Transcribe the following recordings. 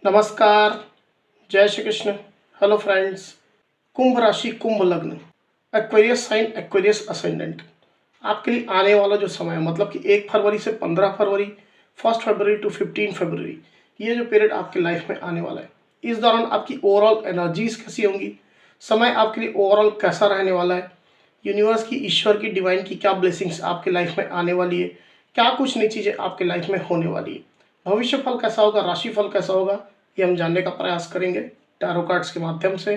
नमस्कार, जय Shri Krishna. Hello friends. Kumbh राशि, कुंभ लग्न, एक्वेरियस साइन, एक्वेरियस असेंडेंट। आपके लिए आने वाला जो समय है, मतलब कि 1 फरवरी से 15 फरवरी, 1 फरवरी टू 15 फरवरी, ये जो पीरियड आपकी लाइफ में आने वाला है, इस दौरान आपकी ओवरऑल एनर्जीज कैसी होंगी, समय आपके लिए ओवरऑल कैसा रहने वाला है, यूनिवर्स की, ईश्वर की, डिवाइन की क्या ब्लेसिंग्स आपकी लाइफ में आने वाली है, क्या कुछ नई चीज़ें आपकी लाइफ में होने वाली है, भविष्य फल कैसा होगा, राशि फल कैसा होगा, ये हम जानने का प्रयास करेंगे टैरो कार्ड्स के माध्यम से।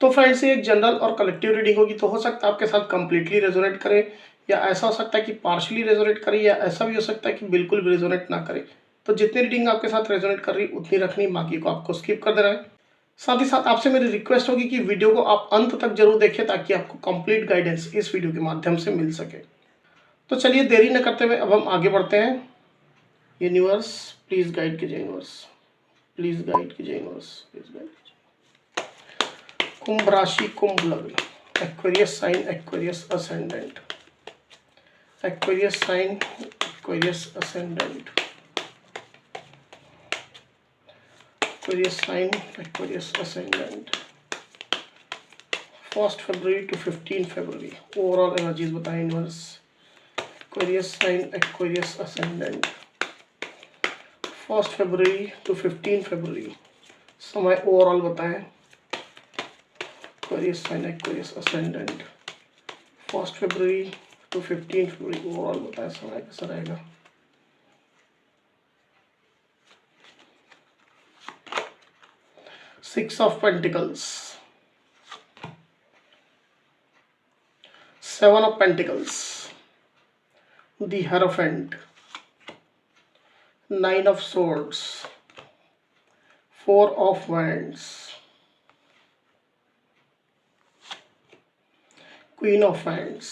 तो फ्रेंड्स, ये एक जनरल और कलेक्टिव रीडिंग होगी, तो हो सकता है आपके साथ कंप्लीटली रेजोनेट करे, या ऐसा हो सकता है कि पार्शली रेजोनेट करे, या ऐसा भी हो सकता है कि बिल्कुल भी रेजोनेट ना करे। तो जितनी रीडिंग आपके साथ रेजोनेट कर रही उतनी रखनी, बाकी को आपको स्किप कर देना है। साथ ही साथ आपसे मेरी रिक्वेस्ट होगी कि वीडियो को आप अंत तक जरूर देखें, ताकि आपको कंप्लीट गाइडेंस इस वीडियो के माध्यम से मिल सके। तो चलिए देरी न करते हुए अब हम आगे बढ़ते हैं। यूनिवर्स प्लीज गाइड कीजिए, यूनिवर्स प्लीज गाइड कीजिए, यूनिवर्स प्लीज गाइड कीजिए। कुंभ राशि, कुंभ लग्न, Aquarius sign, Aquarius ascendant, Aquarius sign, Aquarius ascendant, Aquarius sign, Aquarius ascendant. 1 फरवरी टू 15 फरवरी, ओवरऑल एनर्जीज बताएं universe. Aquarius sign, Aquarius ascendant, 1 फरवरी टू 15 फरवरी, समय ओवरऑल बताएं। एक्वेरियस साइन, एक्वेरियस असेंडेंट, 1 फरवरी टू 15 फरवरी, ओवरऑल बताएं समय कैसा रहेगा। Six of pentacles, 7 of pentacles, the hierophant, 9 of swords, 4 of wands, queen of hands.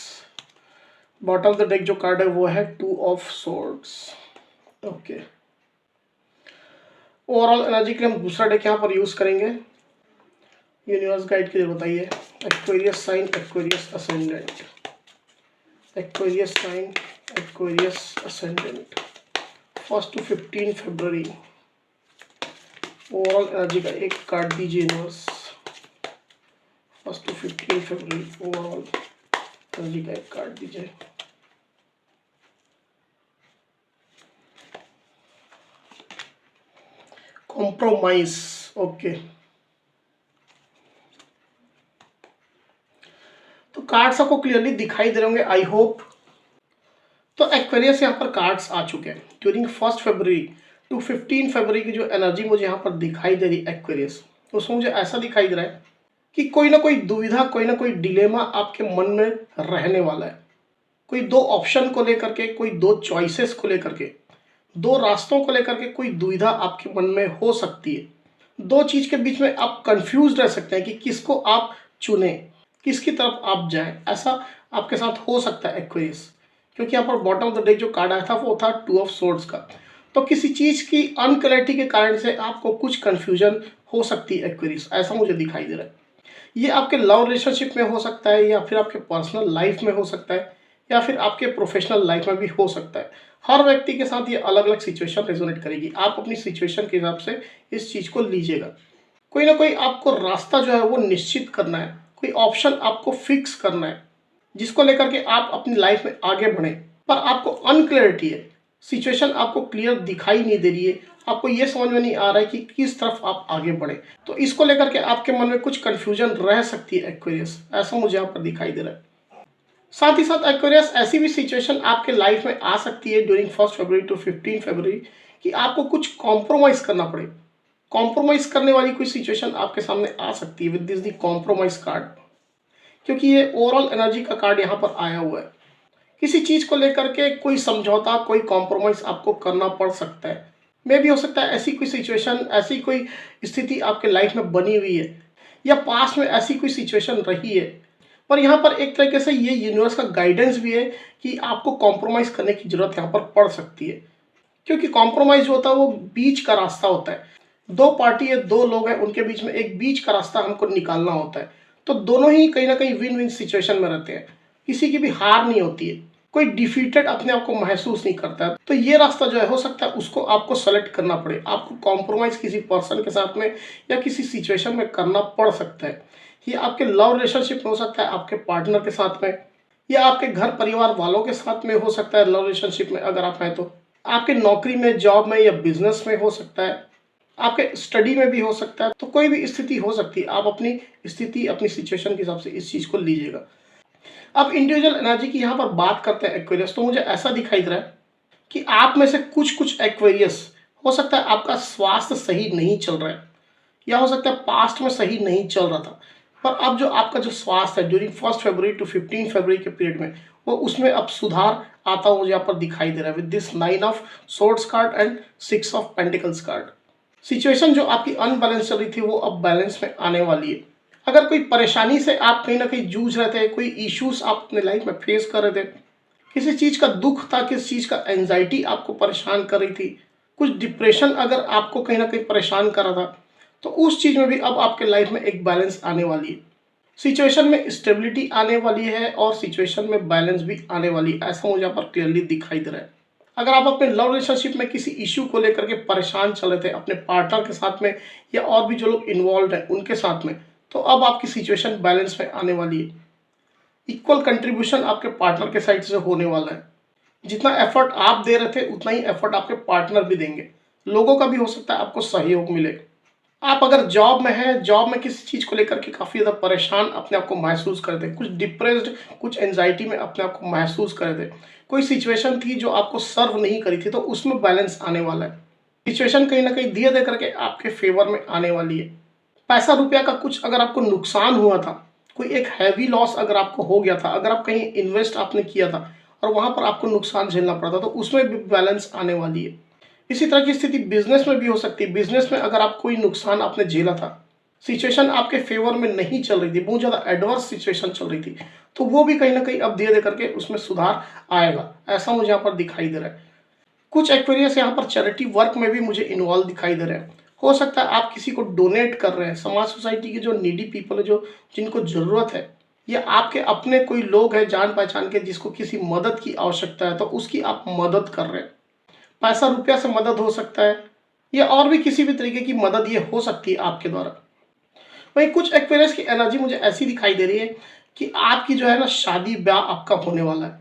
Bottom of the deck जो कार्ड है वो है 2 of swords. Okay, overall energy के लिए हम दूसरा डेक यहाँ पर यूज करेंगे। यूनिवर्स गाइड के लिए बताइए। Aquarius sign, Aquarius ascendant, Aquarius sign, Aquarius ascendant, 1 to 15 फरवरी, ओवरऑल एनर्जी का एक कार्ड दीजिए यूनिवर्स। 1 टू 15 फरवरी, ओवरऑल एनर्जी का एक कार्ड दीजिए। Compromise, okay. तो कार्ड्स आपको क्लियरली दिखाई दे रहे होंगे, आई होप। तो एक्वेरियस यहाँ पर कार्ड्स आ चुके हैं। ड्यूरिंग 1 फरवरी टू 15 फरवरी की जो एनर्जी मुझे यहाँ पर दिखाई दे रही एक्वेरियस, उसमें मुझे ऐसा दिखाई दे रहा है कि कोई ना कोई दुविधा, कोई ना कोई डिलेमा आपके मन में रहने वाला है। कोई दो ऑप्शन को लेकर के, कोई दो चॉइसेस को लेकर के, दो रास्तों को लेकर के कोई दुविधा आपके मन में हो सकती है। दो चीज के बीच में आप कंफ्यूज रह सकते हैं कि किसको आप चुने, किसकी तरफ आप जाएं। ऐसा आपके साथ हो सकता है एक्वेरियस, क्योंकि यहाँ पर बॉटम ऑफ द डेक जो कार्ड आया था वो था 2 ऑफ सोर्ड्स का। तो किसी चीज की अनक्लैरिटी के कारण से आपको कुछ कंफ्यूजन हो सकती है एक्वेरियस, ऐसा मुझे दिखाई दे रहा है। ये आपके लव रिलेशनशिप में हो सकता है, या फिर आपके पर्सनल लाइफ में हो सकता है, या फिर आपके प्रोफेशनल लाइफ में भी हो सकता है। हर व्यक्ति के साथ ये अलग अलग सिचुएशन रेजोनेट करेगी। आप अपनी सिचुएशन के हिसाब से इस चीज को लीजिएगा। कोई ना कोई आपको रास्ता जो है वो निश्चित करना है, कोई ऑप्शन आपको फिक्स करना है, जिसको लेकर के आप अपनी लाइफ में आगे बढ़े। पर आपको अनक्लैरिटी है, सिचुएशन आपको क्लियर दिखाई नहीं दे रही है, आपको ये समझ में नहीं आ रहा है कि किस तरफ आप आगे बढ़े। तो इसको लेकर के आपके मन में कुछ कंफ्यूजन रह सकती है एक्वेरियस, ऐसा मुझे यहाँ पर दिखाई दे रहा है। साथ ही साथ एक्वेरियस, ऐसी भी सिचुएशन आपके लाइफ में आ सकती है ड्यूरिंग 1 फरवरी टू 15 फरवरी कि आपको कुछ कॉम्प्रोमाइज करना पड़े। कॉम्प्रोमाइज करने वाली कोई सिचुएशन आपके सामने आ सकती है with this the compromise card, क्योंकि ये ओवरऑल एनर्जी का कार्ड यहाँ पर आया हुआ है। किसी चीज को लेकर के कोई समझौता, कोई कॉम्प्रोमाइज आपको करना पड़ सकता है। मे भी हो सकता है ऐसी कोई सिचुएशन, ऐसी कोई स्थिति आपके लाइफ में बनी हुई है, या पास में ऐसी कोई सिचुएशन रही है। पर यहाँ पर एक तरीके से ये यूनिवर्स का गाइडेंस भी है कि आपको कॉम्प्रोमाइज करने की जरूरत यहाँ पर पड़ सकती है, क्योंकि कॉम्प्रोमाइज जो होता है वो बीच का रास्ता होता है। दो पार्टी है, दो लोग हैं, उनके बीच में एक बीच का रास्ता हमको निकालना होता है। तो दोनों ही कहीं ना कहीं विन विन सिचुएशन में रहते हैं, किसी की भी हार नहीं होती है। कोई डिफीटेड अपने आप को महसूस नहीं करता है। तो ये रास्ता जो है हो सकता है उसको आपको सेलेक्ट करना पड़े, आपको कॉम्प्रोमाइज किसी पर्सन के साथ में या किसी सिचुएशन में करना पड़ सकता है। ये आपके लव रिलेशनशिप में हो सकता है, आपके पार्टनर के साथ में, या आपके घर परिवार वालों के साथ में हो सकता है लव रिलेशनशिप में अगर आप हैं तो, आपके नौकरी में, जॉब में या बिजनेस में हो सकता है, आपके स्टडी में भी हो सकता है। तो कोई भी स्थिति हो सकती है, आप अपनी स्थिति अपनी सिचुएशन के हिसाब से इस चीज़ को लीजिएगा। अब इंडिविजुअल एनर्जी की यहाँ पर बात करते हैं एक्वेरियस, तो मुझे ऐसा दिखाई दे रहा है कि आप में से कुछ कुछ एक्वेरियस हो सकता है आपका स्वास्थ्य सही नहीं चल रहा है, या हो सकता है पास्ट में सही नहीं चल रहा था, पर अब जो आपका जो स्वास्थ्य है ड्यूरिंग 1 फरवरी टू 15 फरवरी के पीरियड में, वो उसमें अब सुधार आता हुआ मुझे यहाँ पर दिखाई दे रहा है with this 9 of swords card and 6 of pentacles card. Situation जो आपकी अनबैलेंस चल रही थी वो अब बैलेंस में आने वाली है। अगर कोई परेशानी से आप कहीं ना कहीं जूझ रहे थे, कोई इश्यूज आप अपने लाइफ में फेस कर रहे थे, किसी चीज़ का दुख था, किसी चीज़ का एंजाइटी आपको परेशान कर रही थी, कुछ डिप्रेशन अगर आपको कहीं ना कहीं परेशान कर रहा था, तो उस चीज़ में भी अब आपके लाइफ में एक बैलेंस आने वाली है। सिचुएशन में स्टेबिलिटी आने वाली है और सिचुएशन में बैलेंस भी आने वाली है, ऐसा मुझे यहाँ पर क्लियरली दिखाई दे रहा है। अगर आप अपने लव रिलेशनशिप में किसी इश्यू को लेकर के परेशान चल रहे थे अपने पार्टनर के साथ में, या और भी जो लोग इन्वॉल्व हैं उनके साथ में, तो अब आपकी सिचुएशन बैलेंस में आने वाली है। इक्वल कंट्रीब्यूशन आपके पार्टनर के साइड से होने वाला है। जितना एफर्ट आप दे रहे थे उतना ही एफर्ट आपके पार्टनर भी देंगे। लोगों का भी हो सकता है आपको सहयोग मिले। आप अगर जॉब में हैं, जॉब में किसी चीज़ को लेकर के काफ़ी ज़्यादा परेशान अपने आप को महसूस कर रहे थे, कुछ डिप्रेस्ड, कुछ एंजाइटी में अपने आप को महसूस कर रहे थे, कोई सिचुएशन थी जो आपको सर्व नहीं करी थी, तो उसमें बैलेंस आने वाला है। सिचुएशन कहीं ना कहीं धीरे धीरे करके आपके फेवर में आने वाली है। पैसा रुपया का कुछ अगर आपको नुकसान हुआ था, कोई एक हैवी लॉस अगर आपको हो गया था, अगर आप कहीं इन्वेस्ट आपने किया था और वहाँ पर आपको नुकसान झेलना पड़ा था, तो उसमें भी बैलेंस आने वाली है। इसी तरह की स्थिति बिजनेस में भी हो सकती है। बिजनेस में अगर आप कोई नुकसान आपने झेला था, सिचुएशन आपके फेवर में नहीं चल रही थी, बहुत ज़्यादा एडवर्स सिचुएशन चल रही थी, तो वो भी कहीं ना कहीं अब धीरे धीरे करके उसमें सुधार आएगा, ऐसा मुझे यहाँ पर दिखाई दे रहा है। कुछ एक्वेरियस यहाँ पर चैरिटी वर्क में भी मुझे इन्वॉल्व दिखाई दे रहे हैं। हो सकता है आप किसी को डोनेट कर रहे हैं, समाज सोसाइटी के जो नीडी पीपल है, जो जिनको ज़रूरत है, या आपके अपने कोई लोग हैं जान पहचान के जिसको किसी मदद की आवश्यकता है, तो उसकी आप मदद कर रहे हैं। पैसा रुपया से मदद हो सकता है, या और भी किसी भी तरीके की मदद ये हो सकती है आपके द्वारा। वहीं कुछ एक्वेरियस की एनर्जी मुझे ऐसी दिखाई दे रही है कि आपकी जो है ना शादी ब्याह आपका होने वाला है,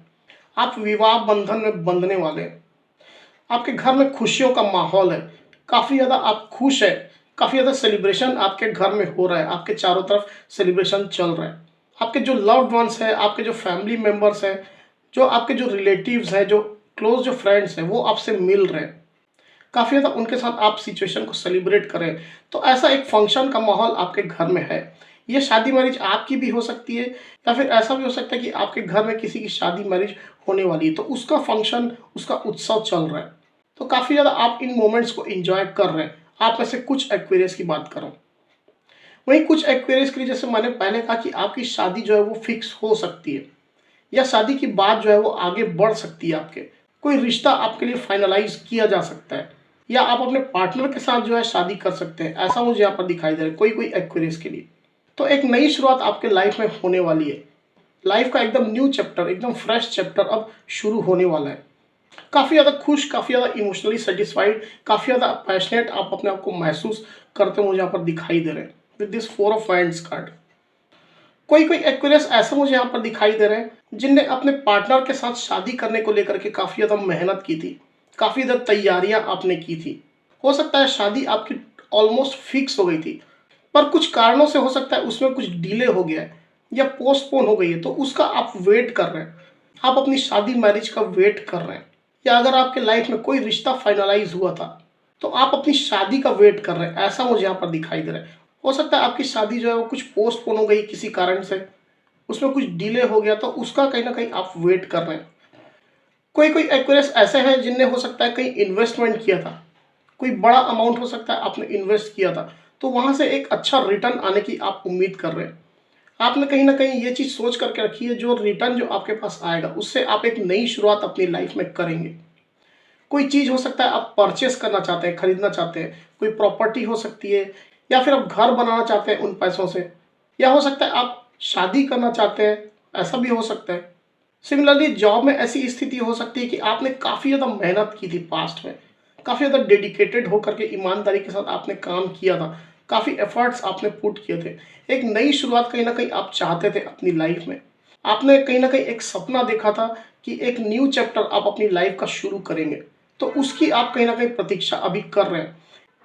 आप विवाह बंधन में बंधने वाले हैं, आपके घर में खुशियों का माहौल है, काफ़ी ज़्यादा आप खुश हैं, काफ़ी ज़्यादा सेलिब्रेशन आपके घर में हो रहा है, आपके चारों तरफ सेलिब्रेशन चल रहा है। आपके जो लव्ड वंस हैं, आपके जो फैमिली मेम्बर्स हैं, जो आपके जो रिलेटिव्स हैं, जो क्लोज जो फ्रेंड्स हैं, वो आपसे मिल रहे हैं, काफ़ी ज़्यादा उनके साथ आप सिचुएशन को सेलिब्रेट करें। तो ऐसा एक फंक्शन का माहौल आपके घर में है। ये शादी मैरिज आपकी भी हो सकती है, या फिर ऐसा भी हो सकता है कि आपके घर में किसी की शादी मैरिज होने वाली है, तो उसका फंक्शन, उसका उत्सव चल रहा है। तो काफ़ी ज़्यादा आप इन मोमेंट्स को एंजॉय कर रहे हैं। आप में से कुछ एक्वेरियस की बात करूँ, वहीं कुछ एक्वेरियस के लिए जैसे मैंने पहले कहा कि आपकी शादी जो है वो फिक्स हो सकती है, या शादी की बात जो है वो आगे बढ़ सकती है। आपके कोई रिश्ता आपके लिए फाइनलाइज किया जा सकता है, या आप अपने पार्टनर के साथ जो है शादी कर सकते हैं, ऐसा मुझे यहाँ पर दिखाई दे रहा है कोई कोई एक्वेरियस के लिए। तो एक नई शुरुआत आपके लाइफ में होने वाली है। लाइफ का एकदम न्यू चैप्टर, एकदम फ्रेश चैप्टर अब शुरू होने वाला है। काफ़ी ज़्यादा खुश, काफ़ी ज़्यादा इमोशनली सेटिस्फाइड, काफ़ी ज़्यादा पैशनेट आप अपने आप को महसूस करते हुए मुझे यहाँ पर दिखाई दे रहे हैं with this 4 of wands card. कोई कोई एक्वेरियस ऐसे मुझे यहाँ पर दिखाई दे रहे हैं जिनने अपने पार्टनर के साथ शादी करने को लेकर के काफ़ी ज़्यादा मेहनत की थी, काफ़ी ज़्यादा तैयारियां आपने की थी। हो सकता है शादी आपकी ऑलमोस्ट फिक्स हो गई थी, पर कुछ कारणों से हो सकता है उसमें कुछ डिले हो गया है या पोस्टपोन हो गई है, तो उसका आप वेट कर रहे हैं। आप अपनी शादी मैरिज का वेट कर रहे हैं, या अगर आपके लाइफ में कोई रिश्ता फाइनलाइज हुआ था तो आप अपनी शादी का वेट कर रहे हैं, ऐसा मुझे यहाँ पर दिखाई दे रहा है। हो सकता है आपकी शादी जो है वो कुछ पोस्टपोन हो गई किसी कारण से, उसमें कुछ डिले हो गया, तो उसका कहीं ना कहीं आप वेट कर रहे हैं। कोई कोई एक्वेरियस ऐसे हैं जिनने हो सकता है कहीं इन्वेस्टमेंट किया था, कोई बड़ा अमाउंट हो सकता है आपने इन्वेस्ट किया था, तो वहाँ से एक अच्छा रिटर्न आने की आप उम्मीद कर रहे हैं। आपने कहीं ना कहीं ये चीज़ सोच करके रखी है, जो रिटर्न जो आपके पास आएगा उससे आप एक नई शुरुआत अपनी लाइफ में करेंगे। कोई चीज़ हो सकता है आप परचेस करना चाहते हैं, खरीदना चाहते हैं, कोई प्रॉपर्टी हो सकती है, या फिर आप घर बनाना चाहते हैं उन पैसों से, या हो सकता है आप शादी करना चाहते हैं, ऐसा भी हो सकता है। सिमिलरली जॉब में ऐसी स्थिति हो सकती है कि आपने काफ़ी ज़्यादा मेहनत की थी पास्ट में, काफ़ी ज़्यादा डेडिकेटेड होकर के ईमानदारी के साथ आपने काम किया था, काफ़ी एफर्ट्स आपने पुट किए थे। एक नई शुरुआत कहीं न कहीं आप चाहते थे अपनी लाइफ में। आपने कहीं न कहीं एक सपना देखा था कि एक न्यू चैप्टर आप अपनी लाइफ का शुरू करेंगे। तो उसकी आप कहीं न कहीं प्रतीक्षा अभी कर रहे हैं।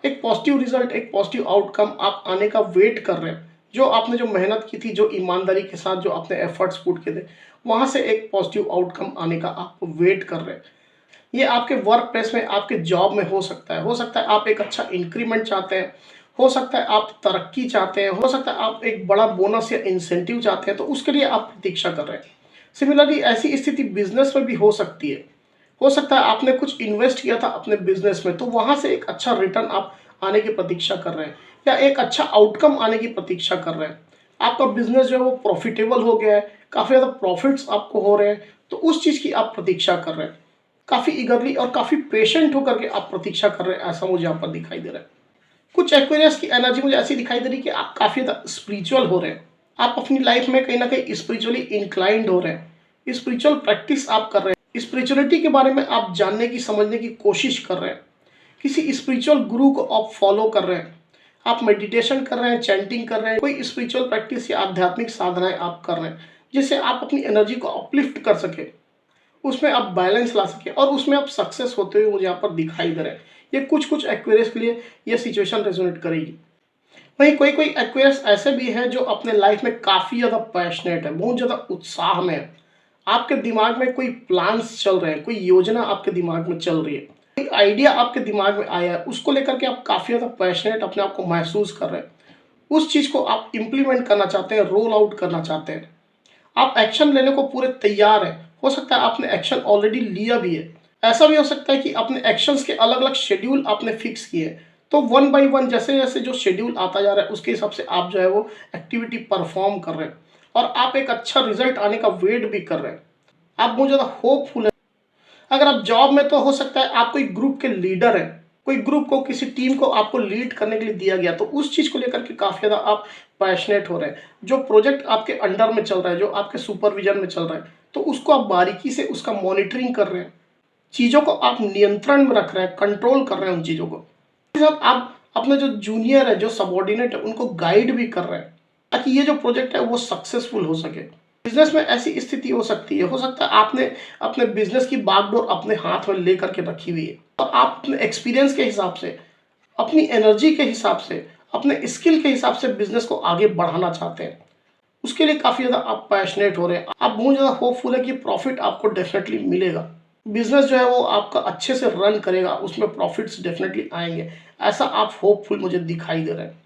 एक पॉजिटिव रिजल्ट, एक पॉजिटिव आउटकम आप आने का वेट कर रहे हैं। जो आपने जो मेहनत की थी, जो ईमानदारी के साथ जो आपने एफर्ट्स पुट किए थे, वहाँ से एक पॉजिटिव आउटकम आने का आप वेट कर रहे हैं। ये आपके वर्क प्लेस में, आपके जॉब में हो सकता है आप एक अच्छा इंक्रीमेंट चाहते हैं, हो सकता है आप तरक्की चाहते हैं, हो सकता है आप एक बड़ा बोनस या इंसेंटिव चाहते हैं, तो उसके लिए आप प्रतीक्षा कर रहे हैं। सिमिलरली ऐसी स्थिति बिजनेस में भी हो सकती है। हो सकता है आपने कुछ इन्वेस्ट किया था अपने बिजनेस में, तो वहाँ से एक अच्छा रिटर्न आप आने की प्रतीक्षा कर रहे हैं या एक अच्छा आउटकम आने की प्रतीक्षा कर रहे हैं। आपका बिजनेस जो है वो प्रॉफिटेबल हो गया है, काफ़ी ज़्यादा प्रॉफिट्स आपको हो रहे हैं, तो उस चीज़ की आप प्रतीक्षा कर रहे हैं। काफ़ी ईगरली और काफ़ी पेशेंट होकर के आप प्रतीक्षा कर रहे हैं, ऐसा मुझे यहाँ पर दिखाई दे रहा है। कुछ एक्वेरियस की एनर्जी मुझे ऐसी दिखाई दे रही है कि आप काफ़ी ज़्यादा स्पिरिचुअल हो रहे हैं। आप अपनी लाइफ में कहीं न कहीं स्पिरिचुअली इंक्लाइंड हो रहे हैं। स्पिरिचुअल प्रैक्टिस आप कर रहे हैं। स्पिरिचुअलिटी के बारे में आप जानने की, समझने की कोशिश कर रहे हैं। किसी स्पिरिचुअल गुरु को आप फॉलो कर रहे हैं। आप मेडिटेशन कर रहे हैं, चैंटिंग कर रहे हैं, कोई स्पिरिचुअल प्रैक्टिस या आध्यात्मिक साधनाएँ आप कर रहे हैं, जिससे आप अपनी एनर्जी को अपलिफ्ट कर सकें। उसमें आप बैलेंस ला सकें और उसमें आप सक्सेस होते हुए मुझे यहाँ पर दिखाई दे रहे हैं। ये कुछ-कुछ एक्वेरियस के लिए ये सिचुएशन रेजोनेट करेगी। वहीं कोई-कोई एक्वेरियस ऐसे भी हैं जो अपने लाइफ में काफ़ी ज़्यादा पैशनेट है, बहुत ज़्यादा उत्साह में है। आपके दिमाग में कोई प्लान्स चल रहे हैं, कोई योजना आपके दिमाग में चल रही है, कोई आइडिया आपके दिमाग में आया है, उसको लेकर के आप काफ़ी ज़्यादा पैशनेट अपने आप को महसूस कर रहे हैं। उस चीज़ को आप इम्प्लीमेंट करना चाहते हैं, रोल आउट करना चाहते हैं। आप एक्शन लेने को पूरे तैयार हैं। हो सकता है आपने एक्शन ऑलरेडी लिया भी है। ऐसा भी हो सकता है कि अपने एक्शंस के अलग-अलग शेड्यूल आपने फिक्स किए हैं। तो वन बाय वन जैसे-जैसे जो शेड्यूल आता जा रहा है उसके हिसाब से आप जो है वो एक्टिविटी परफॉर्म कर रहे हैं और आप एक अच्छा रिजल्ट आने का वेट भी कर रहे हैं। आप बहुत ज़्यादा होपफुल हैं। अगर आप जॉब में, तो हो सकता है आप कोई ग्रुप के लीडर हैं, कोई ग्रुप को, किसी टीम को आपको लीड करने के लिए दिया गया, तो उस चीज़ को लेकर के काफ़ी ज़्यादा आप पैशनेट हो रहे हैं। जो प्रोजेक्ट आपके अंडर में चल रहा है, जो आपके सुपरविजन में चल रहा है, तो उसको आप बारीकी से उसका मॉनिटरिंग कर रहे हैं। चीज़ों को आप नियंत्रण में रख रहे हैं, कंट्रोल कर रहे हैं उन चीज़ों को। साथ साथ आप अपने जो जूनियर है, जो सबॉर्डिनेट है, उनको गाइड भी कर रहे हैं ताकि ये जो प्रोजेक्ट है वो सक्सेसफुल हो सके। बिजनेस में ऐसी स्थिति हो सकती है, हो सकता है आपने अपने बिजनेस की बागडोर अपने हाथ में लेकर के रखी हुई है और आप अपने एक्सपीरियंस के हिसाब से, अपनी एनर्जी के हिसाब से, अपने स्किल के हिसाब से बिजनेस को आगे बढ़ाना चाहते हैं। उसके लिए काफ़ी ज़्यादा आप पैशनेट हो रहे हैं। आप बहुत ज़्यादा होपफुल है कि प्रॉफिट आपको डेफिनेटली मिलेगा। बिजनेस जो है वो आपका अच्छे से रन करेगा, उसमें प्रॉफिट्स डेफिनेटली आएंगे। ऐसा आप होपफुल मुझे दिखाई दे रहे हैं।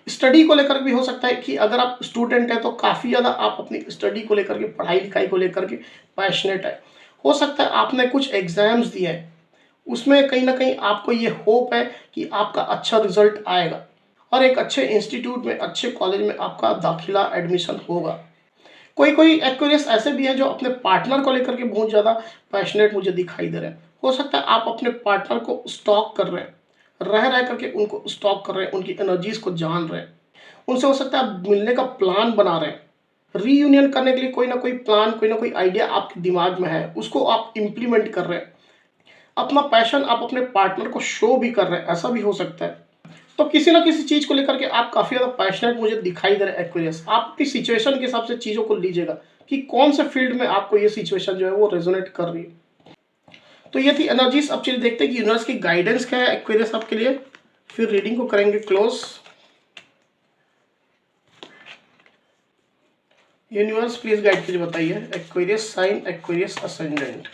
स्टडी को लेकर भी हो सकता है कि अगर आप स्टूडेंट हैं तो काफ़ी ज़्यादा आप अपनी स्टडी को लेकर के, पढ़ाई लिखाई को लेकर के पैशनेट है। हो सकता है आपने कुछ एग्जाम्स दिए हैं, उसमें कहीं ना कहीं आपको ये होप है कि आपका अच्छा रिजल्ट आएगा और एक अच्छे इंस्टीट्यूट में, अच्छे कॉलेज में आपका दाखिला, एडमिशन होगा। कोई कोई एक्वेरियस ऐसे भी हैं जो अपने पार्टनर को लेकर के बहुत ज़्यादा पैशनेट मुझे दिखाई दे रहे हैं। हो सकता है आप अपने पार्टनर को स्टॉक कर रहे हैं, रह रह करके उनको स्टॉक कर रहे हैं, उनकी एनर्जीज को जान रहे हैं। उनसे हो सकता है आप मिलने का प्लान बना रहे हैं, रीयूनियन करने के लिए कोई ना कोई प्लान, कोई ना कोई आइडिया आपके दिमाग में है, उसको आप इम्प्लीमेंट कर रहे हैं। अपना पैशन आप अपने पार्टनर को शो भी कर रहे हैं, ऐसा भी हो सकता है। तो किसी ना किसी चीज़ को लेकर के आप काफ़ी ज़्यादा पैशनेट मुझे दिखाई दे रहे हैं एक्वेरियस। आप अपनी सिचुएशन के हिसाब से चीज़ों को लीजिएगा कि कौन से फील्ड में आपको ये सिचुएशन जो है वो रेजोनेट कर रही है। तो ये थी एनर्जीज। अब चलिए देखते हैं कि यूनिवर्स की गाइडेंस क्या है एक्वेरियस आपके लिए। फिर रीडिंग को करेंगे क्लोज। यूनिवर्स प्लीज गाइड कीजिए, बताइए Aquarius sign, Aquarius ascendant,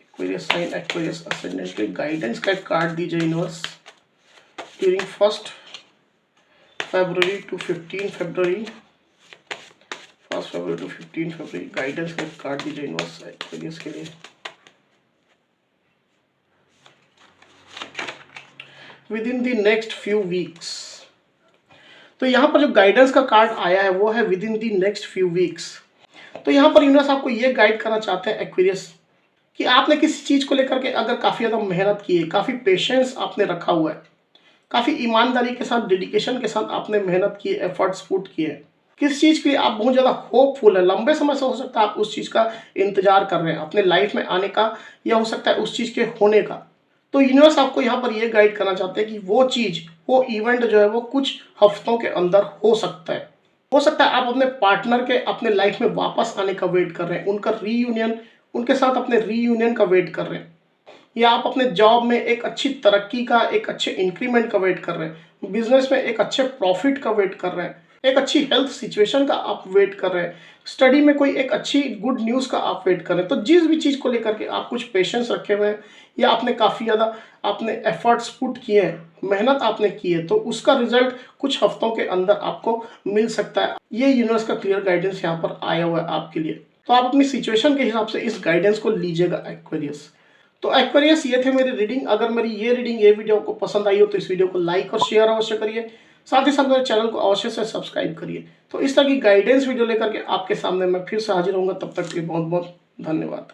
Aquarius sign, Aquarius ascendant के गाइडेंस का एक कार्ड दीजिए यूनिवर्स ड्यूरिंग 1 फरवरी टू 15 फरवरी, 1 फरवरी टू 15 फरवरी। गाइडेंस का एक कार्ड दीजिए यूनिवर्स एक्वेरियस के लिए। Within the next few weeks, तो यहाँ पर जो गाइडेंस का कार्ड आया है वो है with in the next few weeks. तो यहाँ पर यूनिवर्स आपको ये गाइड करना चाहते हैं एक्वेरियस कि आपने किसी चीज़ को लेकर के अगर काफ़ी ज़्यादा मेहनत की है, काफ़ी पेशेंस आपने रखा हुआ है, काफ़ी ईमानदारी के साथ, डेडिकेशन के साथ आपने मेहनत की, एफर्ट्स पुट किए, किस चीज़ के लिए आप बहुत ज़्यादा होपफुल है, लंबे समय से हो सकता है आप उस चीज़ का इंतजार कर रहे हैं अपने लाइफ में आने का, या हो सकता है उस चीज़ के होने का। तो यूनिवर्स आपको यहाँ पर ये गाइड करना चाहते हैं कि वो चीज़, वो इवेंट जो है वो कुछ हफ्तों के अंदर हो सकता है। हो सकता है आप अपने पार्टनर के अपने लाइफ में वापस आने का वेट कर रहे हैं, उनका रीयूनियन, उनके साथ अपने रीयूनियन का वेट कर रहे हैं, या आप अपने जॉब में एक अच्छी तरक्की का, एक अच्छे इंक्रीमेंट का वेट कर रहे हैं, बिजनेस में एक अच्छे प्रॉफिट का वेट कर रहे हैं, एक अच्छी हेल्थ सिचुएशन का आप वेट कर रहे हैं, स्टडी में कोई एक अच्छी गुड न्यूज़ का आप वेट कर रहे हैं। तो जिस भी चीज़ को लेकर के आप कुछ पेशेंस रखे हुए हैं, या आपने काफ़ी ज़्यादा आपने एफर्ट्स पुट किए हैं, मेहनत आपने की है, तो उसका रिजल्ट कुछ हफ्तों के अंदर आपको मिल सकता है। ये यूनिवर्स का क्लियर गाइडेंस यहाँ पर आया हुआ है आपके लिए। तो आप अपनी सिचुएशन के हिसाब से इस गाइडेंस को लीजिएगा एक्वेरियस। तो एक्वेरियस ये थे मेरी रीडिंग। अगर मेरी ये रीडिंग, ये वीडियो आपको पसंद आई हो तो इस वीडियो को लाइक और शेयर अवश्य करिए। साथ ही साथ मेरे चैनल को अवश्य से सब्सक्राइब करिए। तो इस तरह की गाइडेंस वीडियो लेकर के आपके सामने मैं फिर से हाजिर होऊंगा। तब तक के लिए बहुत बहुत धन्यवाद।